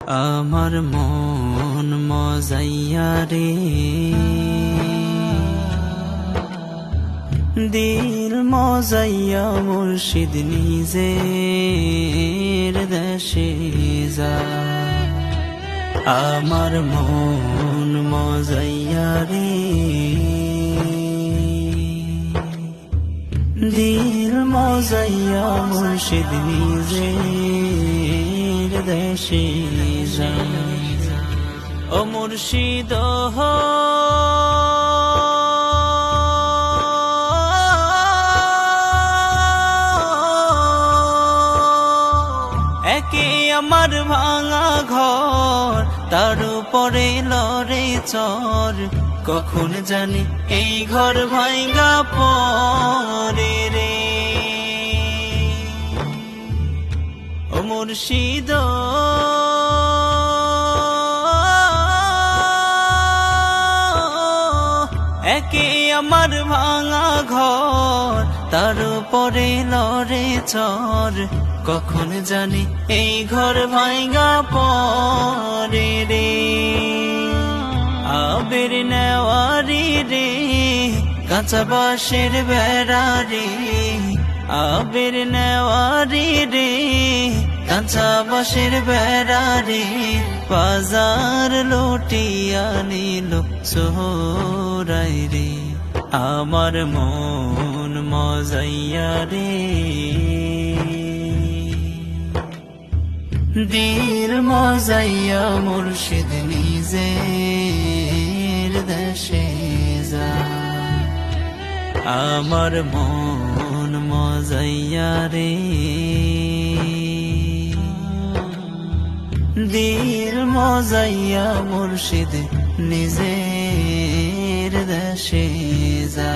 আমার মন মজাইয়া রে, দিল মজাইয়া মুর্শিদ নিজের দেশে যা। আমার মন মজাইয়া রে, দিল মজাইয়া মুর্শিদ নিজের দেশে যা। ও মুর্শিদ একে আমার ভাঙা ঘর, তার উপরে লড়ে চর, কখন জানি এই ঘর ভাঙা পরে রে। ও মুর্শিদ একে আমার ভাঙা ঘর, তার উপরে লড়ে চর, কখন জানি এই ঘর ভাঙা পরে রে। আবের নেওয়ারি রে, কাঁচা বাঁশের বেড়া রে, আবের নেওয়ারি রে, কাঁচা বাঁশের বেড়া রে, বাজার লুটিয়া নিল চোরাই রে। আমার মন মজাইয়া রে, দিল মজাইয়া মুর্শিদ নিজের দেশে যা। আমার মন মজাইয়া রে, দিল মজাইয়া মুর্শিদ নিজের দেশে যা।